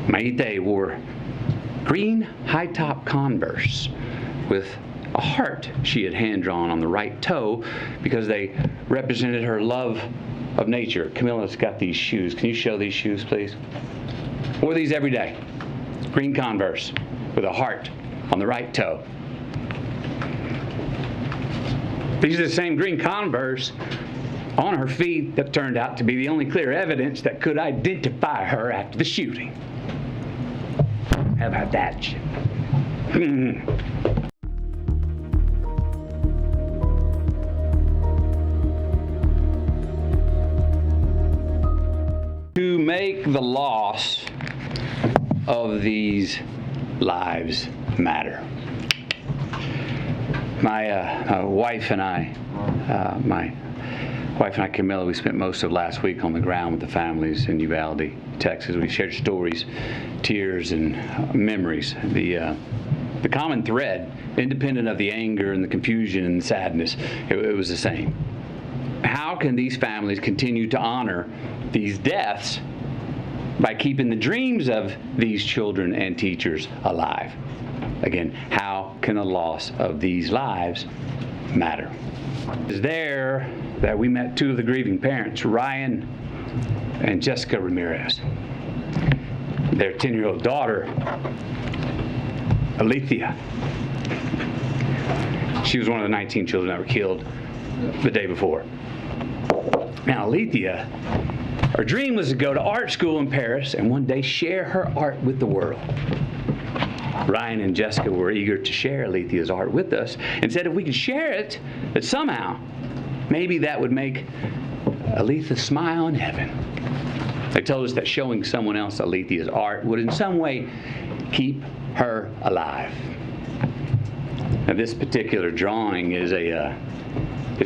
Maite wore green high-top Converse with a heart she had hand-drawn on the right toe because they represented her love of nature. Camilla's got these shoes. Can you show these shoes, please? Wore these every day. Green Converse with a heart on the right toe. These are the same green Converse on her feet that turned out to be the only clear evidence that could identify her after the shooting. How about that? To make the loss of these lives matter. My wife and I, Camilla, we spent most of last week on the ground with the families in Uvalde, Texas. We shared stories, tears, and memories. The common thread, independent of the anger and the confusion and the sadness, it was the same. How can these families continue to honor these deaths by keeping the dreams of these children and teachers alive? Again, how can the loss of these lives matter? It's there that we met two of the grieving parents, Ryan and Jessica Ramirez. Their 10-year-old daughter, Alethea. She was one of the 19 children that were killed the day before. Now, Alethea, her dream was to go to art school in Paris and one day share her art with the world. Ryan and Jessica were eager to share Alethea's art with us and said if we could share it, that somehow, maybe that would make Alethea smile in heaven. They told us that showing someone else Alethea's art would in some way keep her alive. Now, this particular drawing is a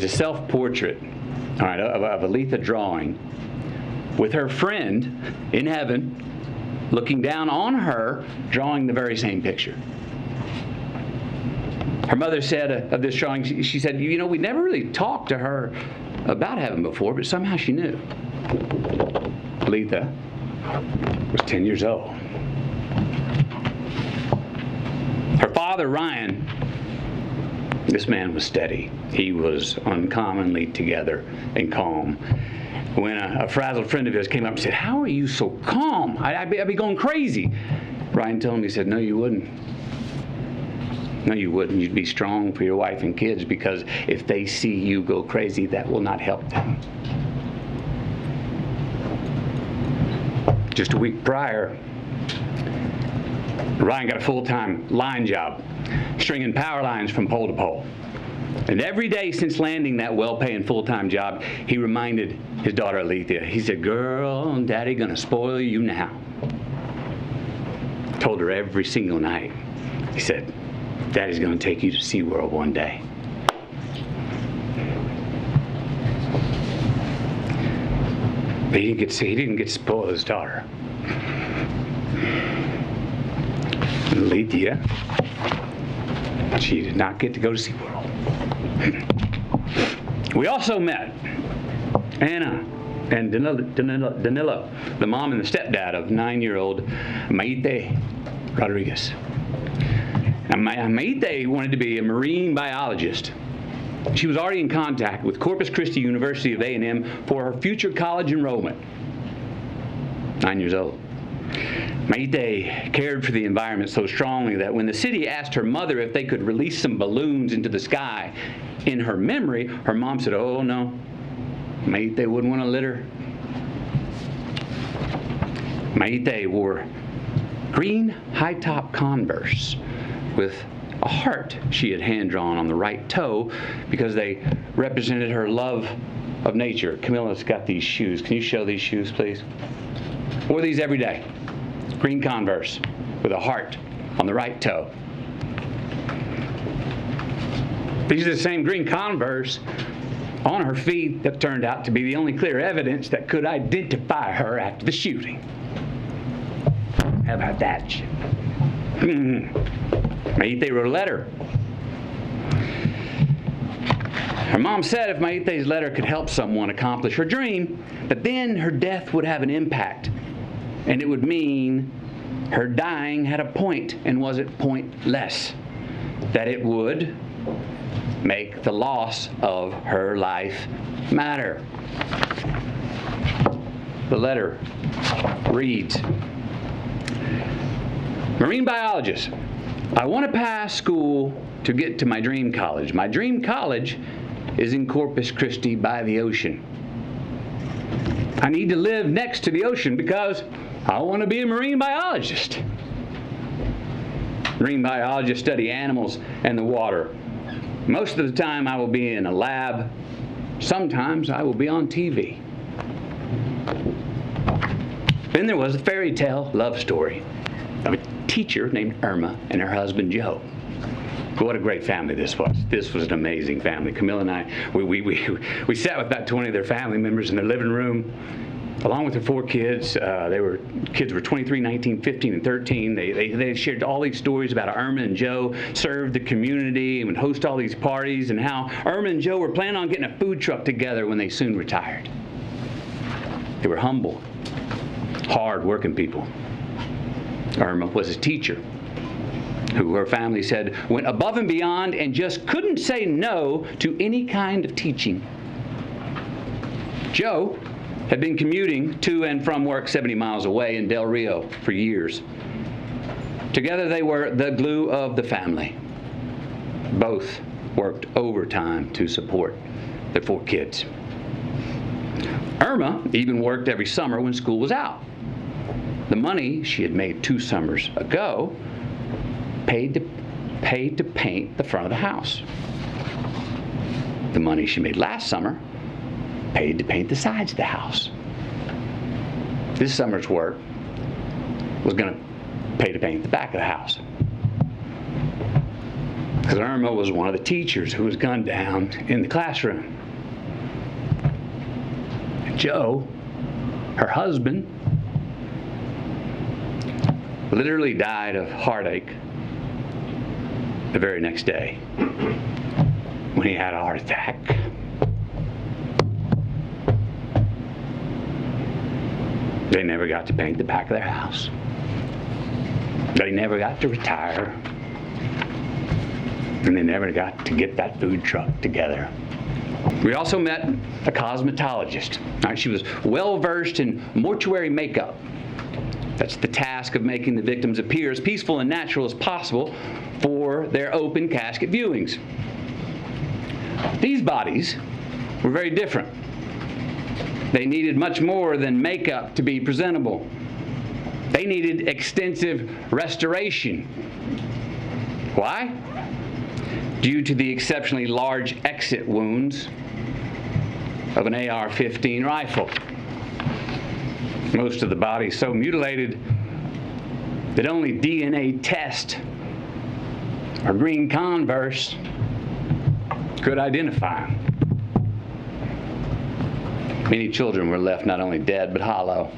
self-portrait, all right, of Alethea drawing with her friend in heaven looking down on her, drawing the very same picture. Her mother said of this drawing, she said, you know, we never really talked to her about heaven before, but somehow she knew. Alethea was 10 years old. Her father, Ryan, this man was steady. He was uncommonly together and calm. When a frazzled friend of his came up and said, how are you so calm? I'd be going crazy. Ryan told him, he said, no, you wouldn't. No, you wouldn't. You'd be strong for your wife and kids because if they see you go crazy, that will not help them. Just a week prior, Ryan got a full-time line job, stringing power lines from pole to pole. And every day since landing that well-paying full-time job, he reminded his daughter Alethea. He said, girl, Daddy gonna spoil you now. Told her every single night. He said, Daddy's gonna take you to SeaWorld one day. But he didn't get to spoil his daughter. Alethea, she did not get to go to SeaWorld. We also met Anna and Danilo, the mom and the stepdad of 9-year-old Maite Rodriguez. Now, Maite wanted to be a marine biologist. She was already in contact with Corpus Christi University of A&M for her future college enrollment. 9 years old. Maite cared for the environment so strongly that when the city asked her mother if they could release some balloons into the sky in her memory, her mom said, oh no, Maite wouldn't want to litter. Maite wore green high-top Converse with a heart she had hand-drawn on the right toe because they represented her love of nature. Camilla's got these shoes. Can you show these shoes, please? Wore these every day. Green Converse with a heart on the right toe. These are the same green Converse on her feet that turned out to be the only clear evidence that could identify her after the shooting. How about that? Maite wrote a letter. Her mom said if Maite's letter could help someone accomplish her dream, that then her death would have an impact. And it would mean her dying had a point, and was it pointless? That it would make the loss of her life matter. The letter reads, Marine biologist, I want to pass school to get to my dream college. My dream college is in Corpus Christi by the ocean. I need to live next to the ocean because I want to be a marine biologist. Marine biologists study animals and the water. Most of the time I will be in a lab. Sometimes I will be on TV. Then there was a fairy tale love story of a teacher named Irma and her husband Joe. What a great family this was. This was an amazing family. Camille and I, we sat with about 20 of their family members in their living room, along with their 4 kids. Kids were 23, 19, 15, and 13. They shared all these stories about how Irma and Joe served the community and would host all these parties, and how Irma and Joe were planning on getting a food truck together when they soon retired. They were humble, hard-working people. Irma was his teacher, who her family said went above and beyond and just couldn't say no to any kind of teaching. Joe had been commuting to and from work 70 miles away in Del Rio for years. Together they were the glue of the family. Both worked overtime to support their 4 kids. Irma even worked every summer when school was out. The money she had made 2 summers ago paid to paint the front of the house. The money she made last summer paid to paint the sides of the house. This summer's work was going to pay to paint the back of the house. Because Irma was one of the teachers who was gunned down in the classroom. And Joe, her husband, literally died of heartache the very next day when he had a heart attack. They never got to paint the back of their house. They never got to retire. And they never got to get that food truck together. We also met a cosmetologist. She was well-versed in mortuary makeup. That's the task of making the victims appear as peaceful and natural as possible for their open casket viewings. These bodies were very different. They needed much more than makeup to be presentable. They needed extensive restoration. Why? Due to the exceptionally large exit wounds of an AR-15 rifle. Most of the body so mutilated that only DNA test or green Converse could identify them. Many children were left not only dead but hollow.